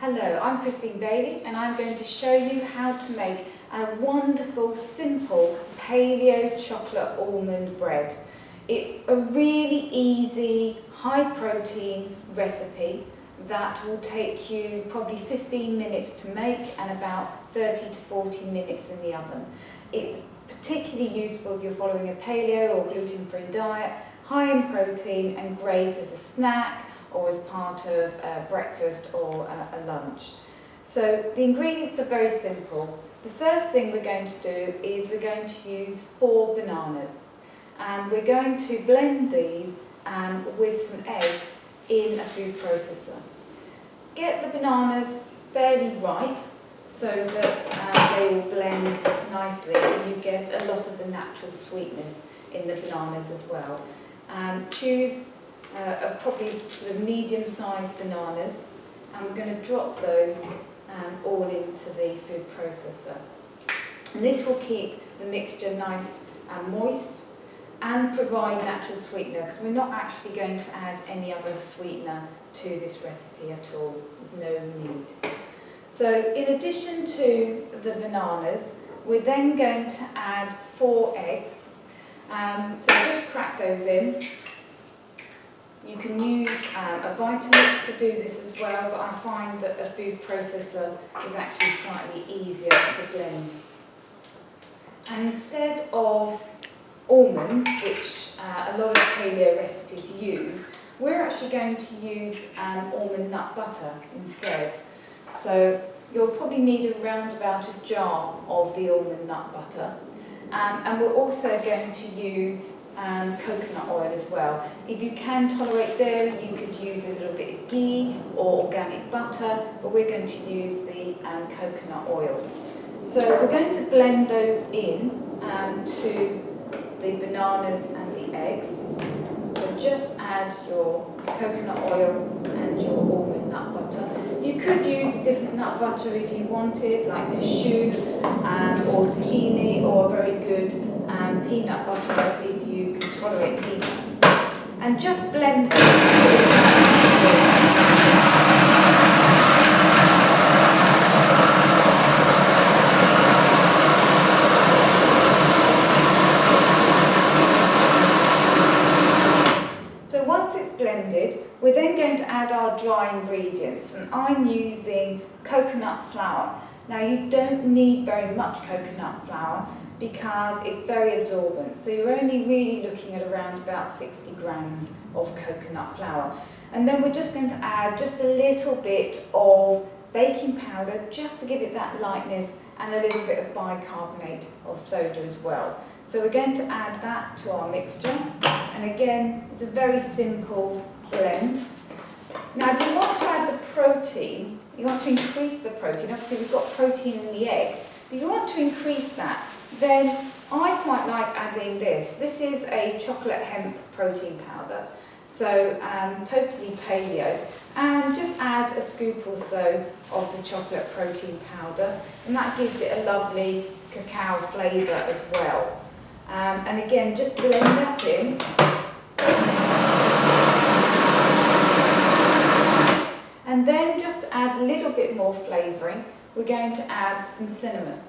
Hello, I'm Christine Bailey and I'm going to show you how to make a wonderful, simple paleo chocolate almond bread. It's a really easy, high protein recipe that will take you probably 15 minutes to make and about 30 to 40 minutes in the oven. It's particularly useful if you're following a paleo or gluten-free diet, high in protein and great as a snack or as part of breakfast or a lunch. So the ingredients are very simple. The first thing we're going to do is we're going to use 4 bananas, and we're going to blend these with some eggs in a food processor. Get the bananas fairly ripe so that they will blend nicely and you get a lot of the natural sweetness in the bananas as well. Choose probably sort of medium-sized bananas, and we're going to drop those all into the food processor. And this will keep the mixture nice and moist and provide natural sweetener, because we're not actually going to add any other sweetener to this recipe at all. There's no need. So in addition to the bananas, we're then going to add 4 eggs. So just crack those in. You can use a Vitamix to do this as well, but I find that a food processor is actually slightly easier to blend. And instead of almonds, which a lot of paleo recipes use, we're actually going to use almond nut butter instead. So you'll probably need around about a jar of the almond nut butter. And we're also going to use coconut oil as well. If you can tolerate dairy, you could use a little bit of ghee or organic butter, but we're going to use the coconut oil. So we're going to blend those in to the bananas and the eggs. So just add your coconut oil and your almond nut butter. You could use a different nut butter if you wanted, like cashew or tahini, or a very good peanut butter if you can tolerate peanuts. And just blend them until it's nice and So once it's blended, we're then going to add our dry ingredients, and I'm using coconut flour. Now you don't need very much coconut flour because it's very absorbent, so you're only really looking at around about 60 grams of coconut flour. And then we're just going to add just a little bit of baking powder just to give it that lightness, and a little bit of bicarbonate of soda as well. So we're going to add that to our mixture, and again it's a very simple blend. Now if you want to add the protein, you want to increase the protein, obviously we've got protein in the eggs, if you want to increase that, then I quite like adding this. This is a chocolate hemp protein powder, so totally paleo, and just add a scoop or so of the chocolate protein powder, and that gives it a lovely cacao flavour as well. And again, just blend that in. And then just add a little bit more flavouring. We're going to add some cinnamon.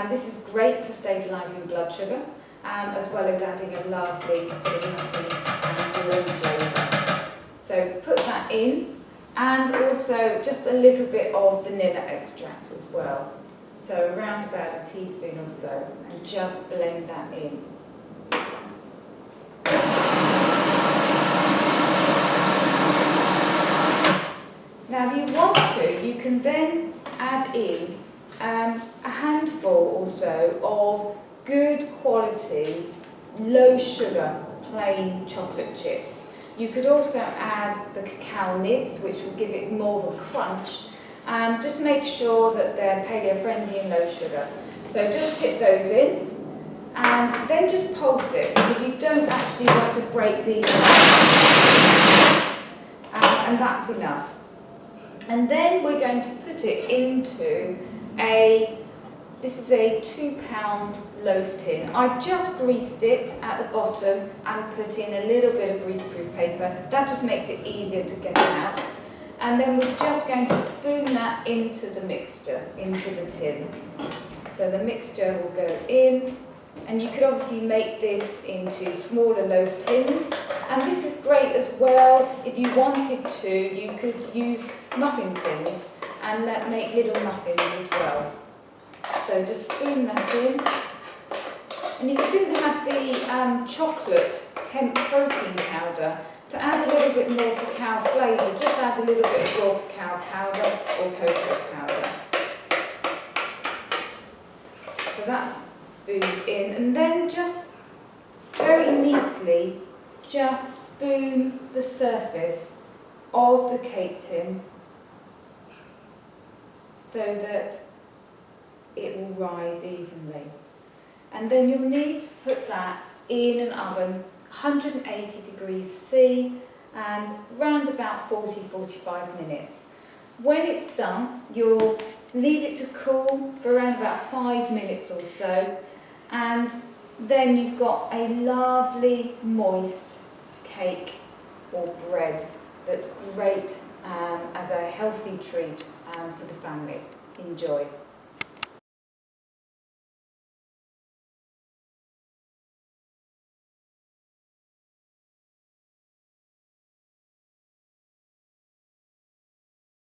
This is great for stabilising blood sugar, as well as adding a lovely sort of nutty warm flavour. So put that in, and also just a little bit of vanilla extract as well. So around about a teaspoon or so, and just blend that in. Now if you want to, you can then add in a handful or so of good quality, low sugar, plain chocolate chips. You could also add the cacao nibs, which will give it more of a crunch. Just make sure that they're paleo friendly and low sugar. So just tip those in, and then just pulse it, because you don't actually want to break these down. And that's enough. And then we're going to put it into this is a 2-pound loaf tin. I've just greased it at the bottom and put in a little bit of greaseproof paper. That just makes it easier to get it out. And then we're just going to spoon that into the mixture, into the tin. So the mixture will go in, and you could obviously make this into smaller loaf tins. And this is great as well, if you wanted to, you could use muffin tins and make little muffins as well. So just spoon that in. And if you didn't have the chocolate hemp protein powder, to add a little bit more cacao flavour, just add a little bit of raw cacao powder or cocoa powder. So that's spooned in, and then just very neatly just spoon the surface of the cake tin so that it will rise evenly. And then you'll need to put that in an oven, 180 degrees C, and round about 40-45 minutes. When it's done, you'll leave it to cool for around about 5 minutes or so, and then you've got a lovely moist cake or bread that's great as a healthy treat for the family. Enjoy.